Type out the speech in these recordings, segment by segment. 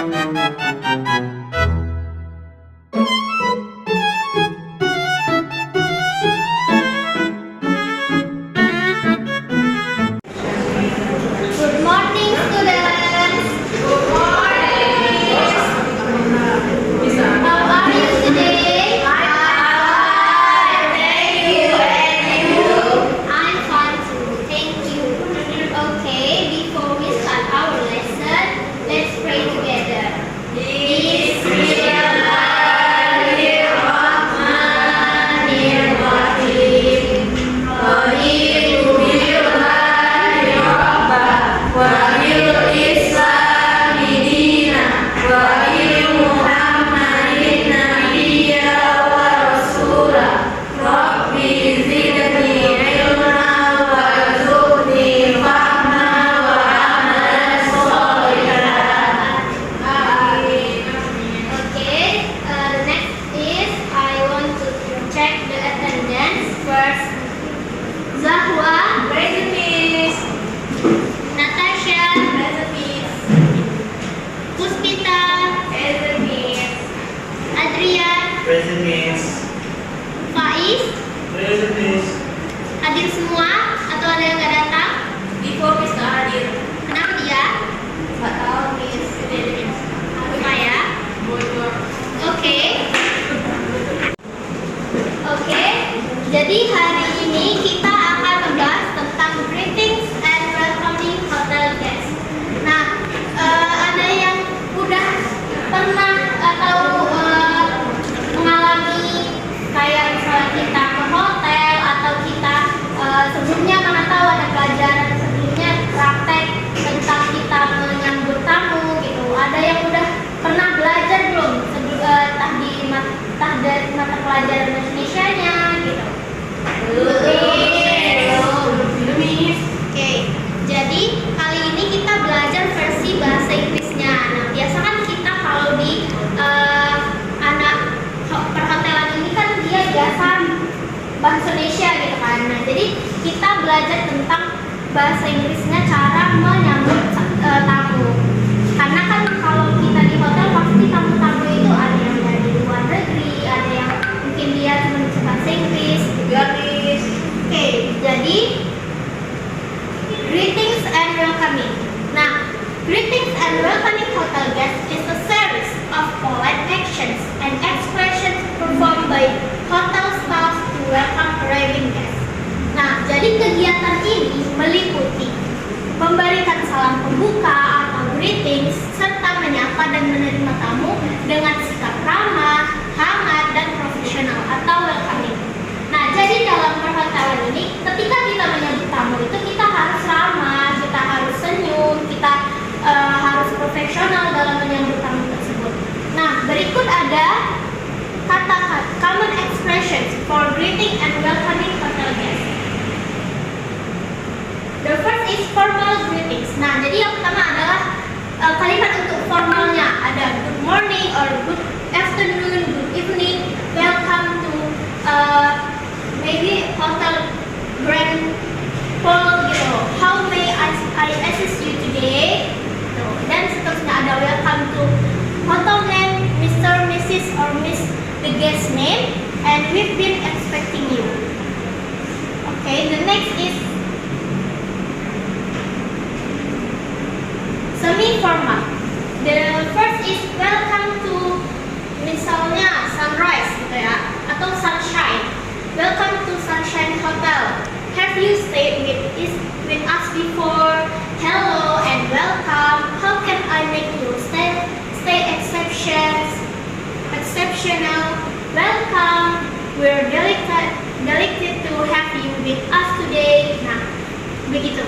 Good morning, students. Good morning. How are you today? I'm fine, thank you. And you? I'm fine too, thank you. Okay, before we start our lesson, let's pray together. Okay, next is I want to check the attendance first. Zahwa, present miss. Natasha, present miss. Puspita, present miss. Adrian, Present miss. Faiz, Present miss. hadir semua atau ada yang nggak datang? Before Miss nggak hadir. Kenapa dia? Nggak tahu Miss. Lupa ya. Oke. Oke. Jadi hari ini kita akan membahas tentang greetings and welcoming hotel guests. Nah, ada yang udah pernah atau mengalami kayak misalnya kita ke hotel atau kita sebelumnya mana tahu ada pelajaran sebelumnya praktek tentang kita menyambut tamu gitu. Ada yang udah pernah belajar belum? Dari mata pelajaran Indonesianya gitu. Belum Miss. Oke, jadi kali ini kita belajar versi bahasa Inggrisnya. Nah, biasa kan kita kalau di anak perhotelan ini kan dia biasa bahasa Indonesia gitu kan. Nah, jadi kita belajar tentang bahasa Inggrisnya cara menyambut tamu. Karena kan kalau kita di hotel pasti tamu-tamu itu ada yang dari luar negeri, ada yang mungkin dia cuma bisa bahasa Inggris. Gratis. Oke, jadi greetings and welcoming. Nah, greetings and welcoming hotel guests is a series of polite actions and expressions performed by hotel staff to welcome arriving guests. Nah, jadi kegiatan ini meliputi memberikan salam pembuka atau greetings serta menyapa dan menerima tamu dengan sikap ramah, hangat, dan profesional atau welcoming. Nah, jadi dalam perhotelan ini, ketika kita menyambut tamu itu kita harus ramah, kita harus senyum, kita harus profesional dalam menyambut tamu tersebut. Nah, berikut ada kata-kata common expressions for greeting and welcoming hotel guests. The first is formal greetings. Nah, jadi yang pertama adalah kalimat untuk formalnya. Ada good morning or good afternoon, good evening, welcome to maybe hotel Grand Pearl gitu. How may I assist you today? Gitu. Dan seterusnya ada welcome to hotel name, Mr., Mrs. or Miss the guest name, and we've been expecting you. Okay, the next is semi-formal. The first is welcome to misalnya sunrise gitu ya, atau sunshine. Welcome to Sunshine Hotel. Have you stayed with us before? Hello and welcome. How can I make you stay exceptional? Welcome. We're delighted to have you with us today. Nah, begitu.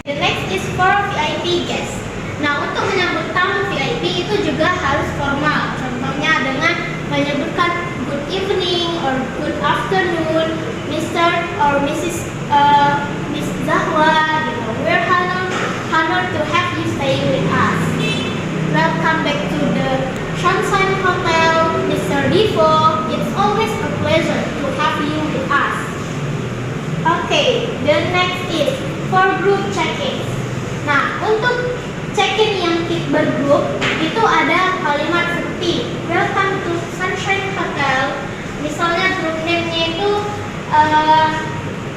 The next is for VIP guests. Nah, untuk menyambut tamu VIP itu juga harus formal. Contohnya dengan menyebutkan good evening or good afternoon, Mr. or Mrs. Miss Zahwa. Gitu. We're honored to have you stay with us. Welcome back to the Sunshine Hotel, Mr. Divo. It's always a pleasure to have you with us. Okay, the next is for group check-in. Nah, untuk check-in yang bergrup itu ada kalimat seperti Welcome to Sunshine Hotel. Misalnya grup name-nya itu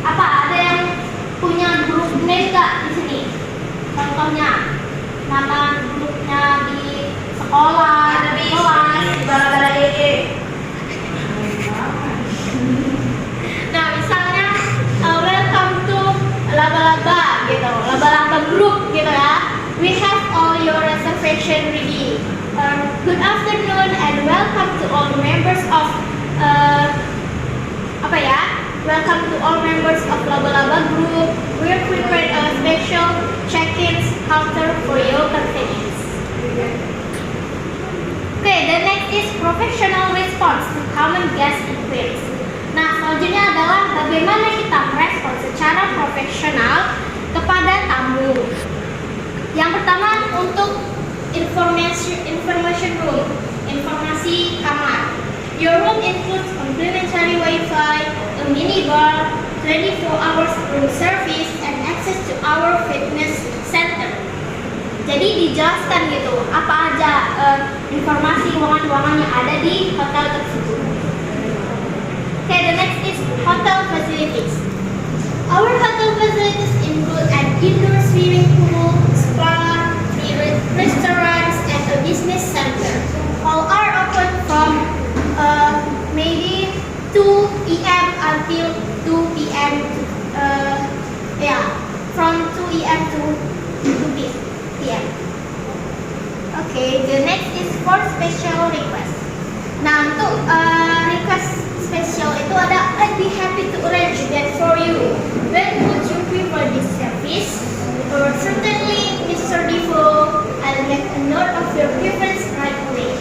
ada yang punya grup name nggak di sini? Contohnya nama grupnya di sekolah, di kelas. Bara-bara EE. Nah, misalnya welcome to laba-laba gitu, laba-laba group gitu ya. We have all your reservation ready. Good afternoon and welcome to all members of welcome to all members of laba-laba group. We prepared a special check-in counter for your convenience. Okay, the next is professional response to common guest inquiries. Nah, selanjutnya adalah bagaimana kita merespon secara profesional kepada tamu. Yang pertama untuk information room, informasi kamar. Your room includes complimentary Wi-Fi, a mini bar, 24 hours room service, and access to our fitness center. Jadi dijelaskan gitu apa aja informasi ruangan-ruangan yang ada di hotel tersebut. Okay, the next is hotel facilities. Our hotel facilities include an indoor swimming pool, spa, restaurants, and a business center. All are open from maybe 2 p.m. until 2 p.m. From 2 a.m. to 2 p.m. Okay, the next is for special request. Nah, untuk request spesial itu ada I'd be happy to arrange that for you. When would you prefer this service? Or certainly, Mr. Defoe, I'll make a note of your preference right away.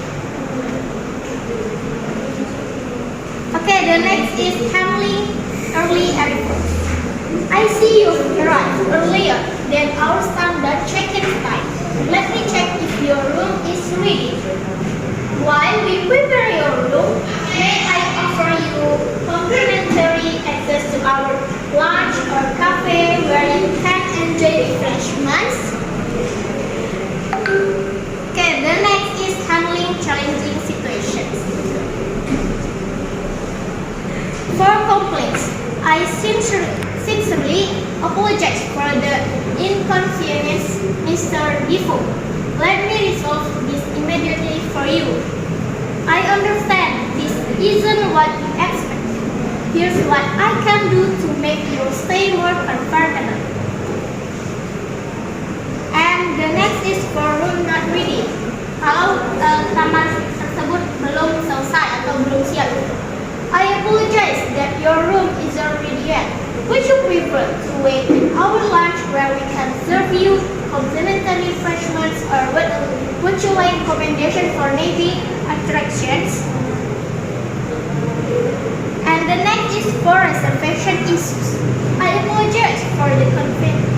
Okay, the next is handling early arrivals. I see you arrived earlier than our standard check-in time. Let me check if your room is ready. While we prepare your room, may I offer you complimentary access to our lunch or cafe where you can enjoy refreshments? Okay, the next is handling challenging situations. For complaints, I sincerely apologize for the inconvenience, Mr. Defoe. Let me resolve this immediately for you. I understand this isn't what you expect. Here's what I can do to make your stay more comfortable. And the next is for room not ready. Kalau kamar tersebut belum selesai atau belum siap. I apologize that your room isn't ready yet. Would you prefer to wait in our lunch where we can serve you complimentary refreshments, or would you like recommendation for maybe attractions? And the next is for reservation issues. I apologize for the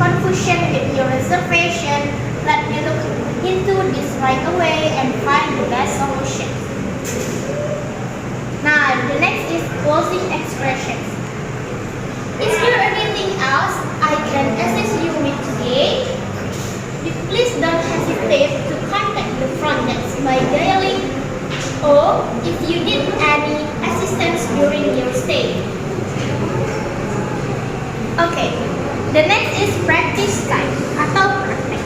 confusion with your reservation. Let me look into this right away and find the best solution. Now, the next is closing expressions. Is there anything else I can assist you with today? Please don't hesitate to contact the front desk by dialing or if you need any assistance during your stay. Okay, the next is practice time atau praktek.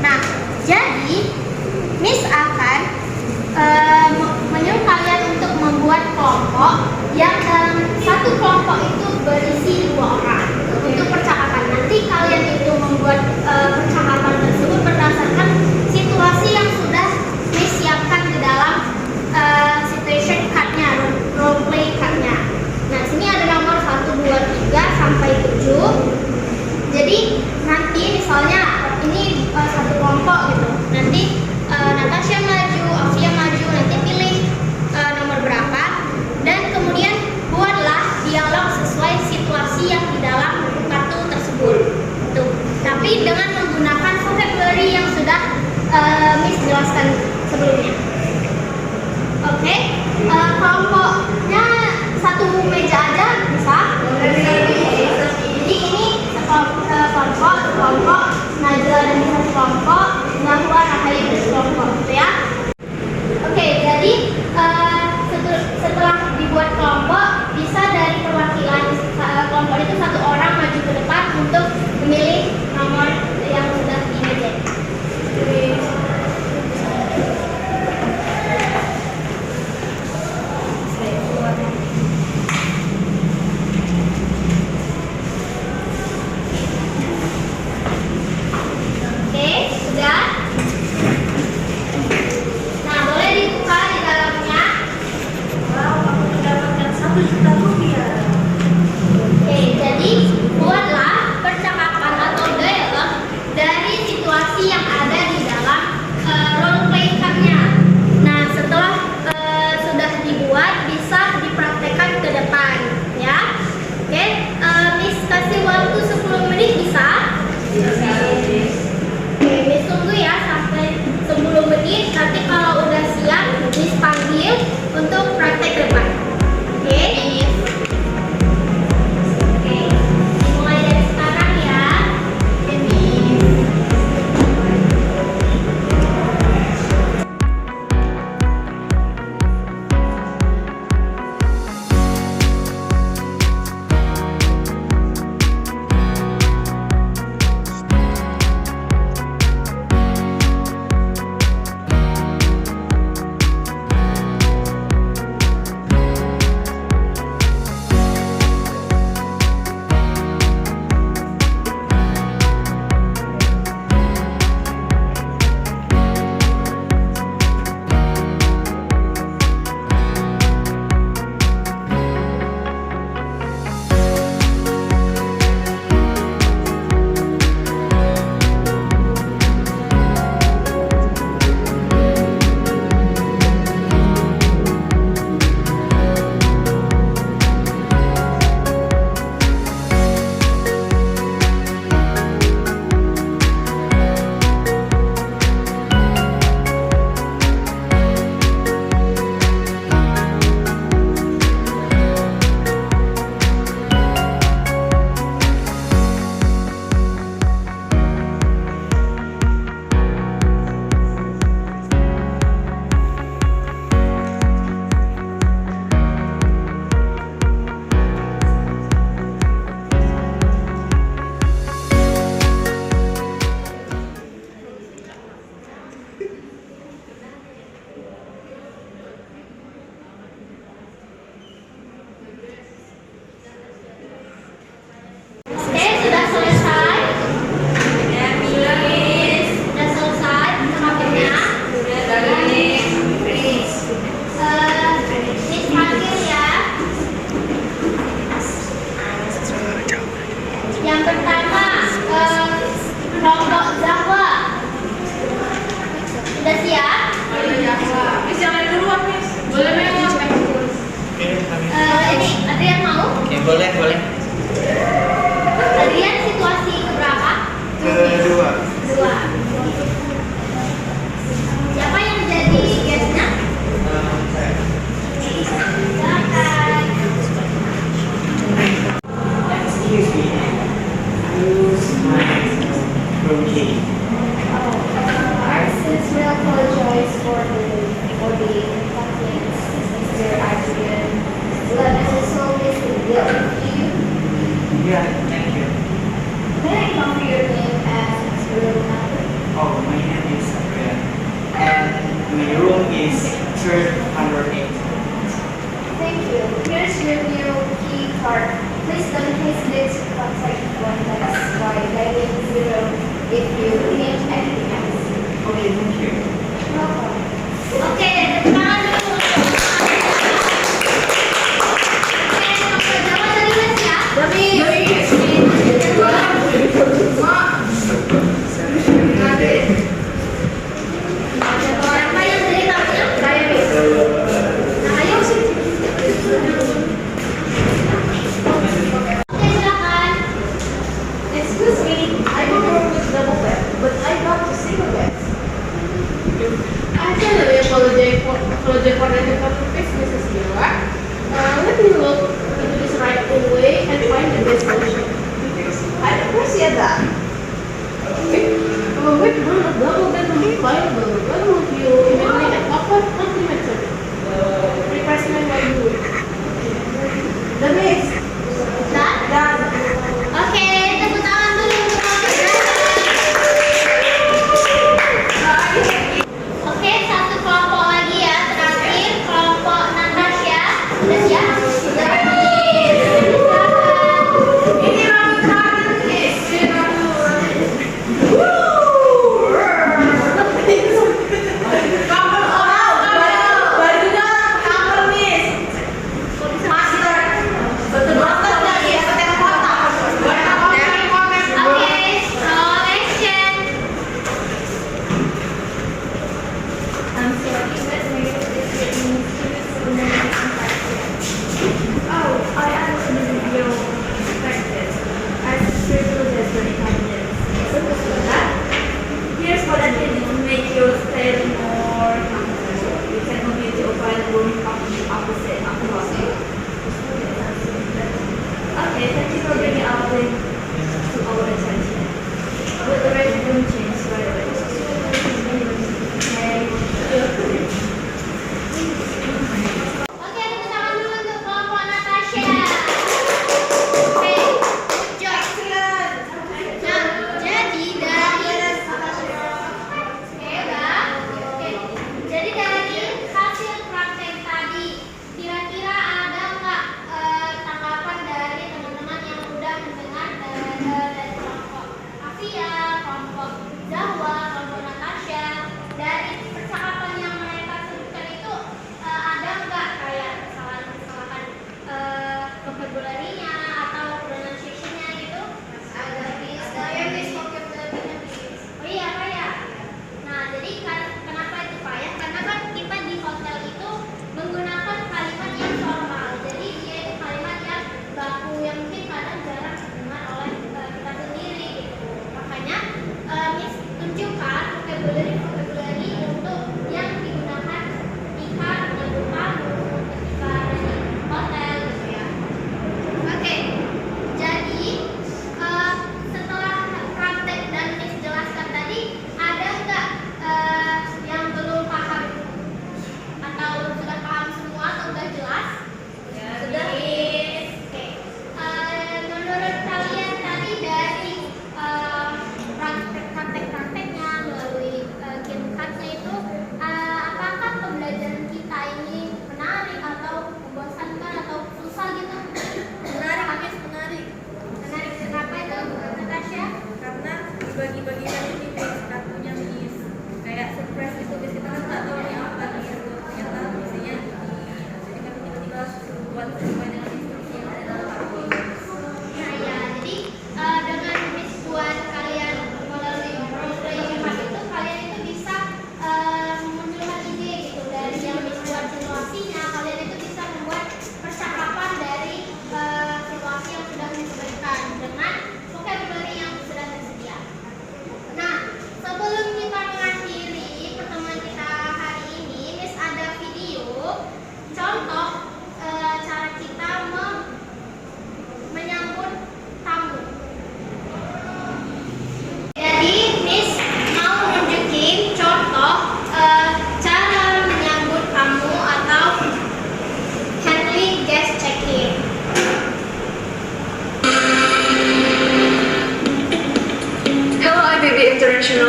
Nah, jadi Miss akan menyuruh kalian untuk membuat kelompok yang dalam satu kelompok itu berisi 2 orang untuk percakapan. Nanti kalian itu membuat percakapan tersebut berdasarkan situasi yang sudah disiapkan di dalam situation card-nya, role play card-nya. Nah, sini ada nomor 1, 2, 3 sampai 7. Jadi nanti misalnya Boleh, boleh. Adrian situasi keberapa? Kedua. Dua. Siapa yang jadi guestnya? Saya. Silakan. Excuse me. Who's my rookie? Our sincere apologize for the inconvenience, Mr. Adrian. Let us resolve this in deal with you. Yeah, thank you. May I know your name and room number? Oh, my name is Adrian. And my room is 308. Thank you. Here's your new key card. Please don't hesitate to contact us by dialing 0 if you need anything else. Okay, thank you. Welcome. Oke, tepuk tangan dulu. Oke, sampai jawab tadi Mas ya. Siapa yang jadi tamunya? Nah, ayo sih. Oke, silakan. Excuse me, I don't work with double bed, but I got to single bed. I can really apologize for the inconvenience, Mrs. Miller. Let me look into this right away and find the best solution. I appreciate that. With one of double bed available, when will you immediately offer complimentary refreshment while you work? The best. Dan? Oke, tepuk tangan dulu untuk Oke, satu kelompok lagi ya, terakhir kelompok Natasha. Udah siap? Silakan. Ini rambut tadi,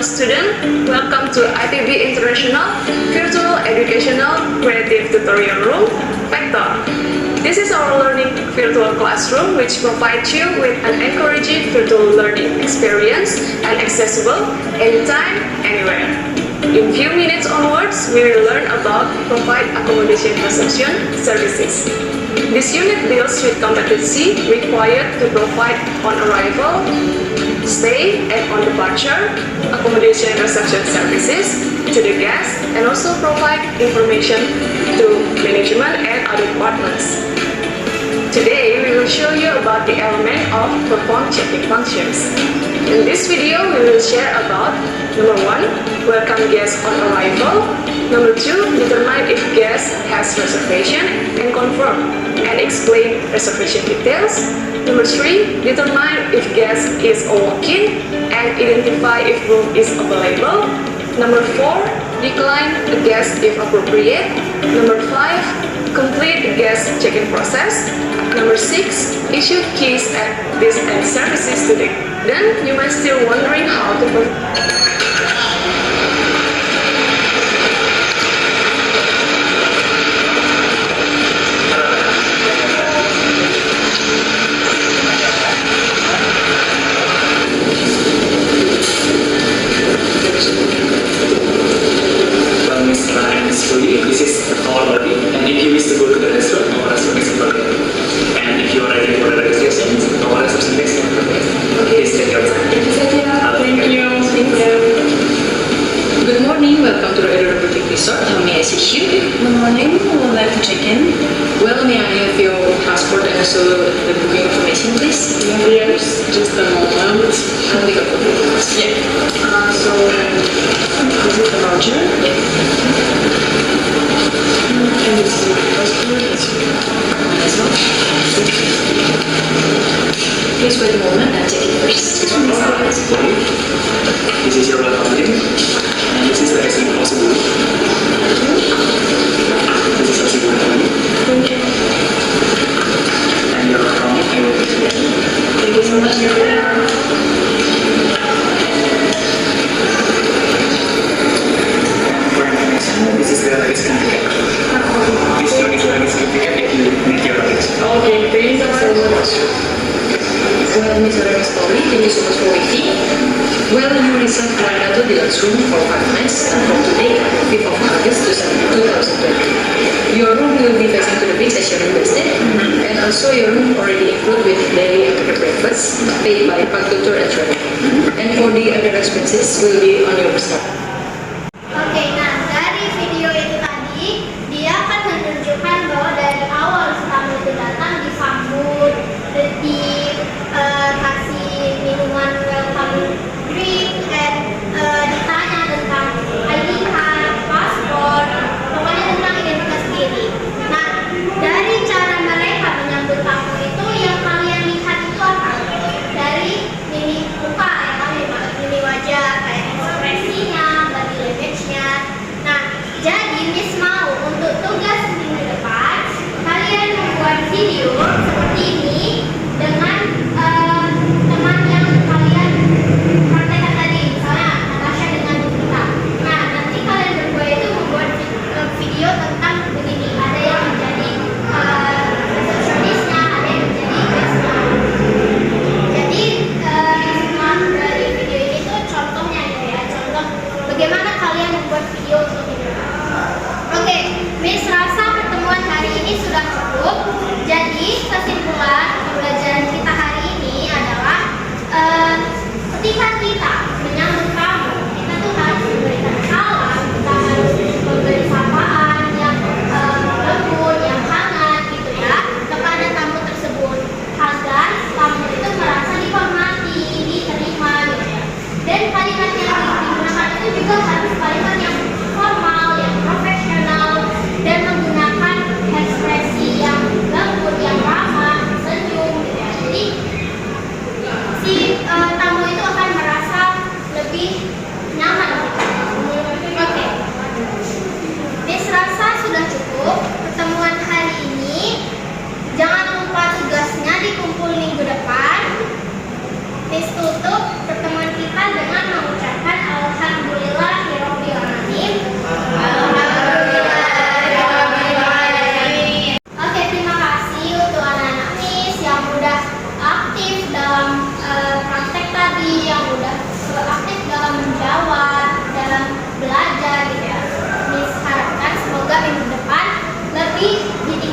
Hello student, welcome to IPB International Virtual Educational Creative Tutorial Room, Vector. This is our learning virtual classroom which provides you with an encouraging virtual learning experience and accessible anytime, anywhere. In few minutes onwards, we will learn about provide accommodation reception services. This unit deals with competency required to provide on arrival, stay, and on departure, accommodation reception services to the guests, and also provide information to management and other departments. Today, we will show you about the element of perform check-in functions. In this video, we will share about number 1, welcome guests on arrival. Number 2, determine if guest has reservation and confirm and explain reservation details. Number 3, determine if guest is a walk-in and identify if room is available. Number 4, decline a guest if appropriate. Number 5, complete the guest check-in process. Number 6, issue keys at this and services today. Then you might still wondering how to this is our lobby, and if you wish to go to the restaurant, our restaurant is available. And if you are ready for the registration, our reception desk is available. Please take your time. Thank you. Good morning, welcome to the Edinburgh Boutique Resort. How may I assist you? Good morning, we would like to check in. Well, may I have your passport and also the booking information, please? Yes, just a moment. I'll take a photo. Yeah. So, this is the voucher. And this is your passport. As well. Please wait a moment, I'll check it first. This is your welcome link, and this is the exit possible. This is exit welcome link, Thank you. and your welcome link, I will take it. Thank you so much. Sorry, meeting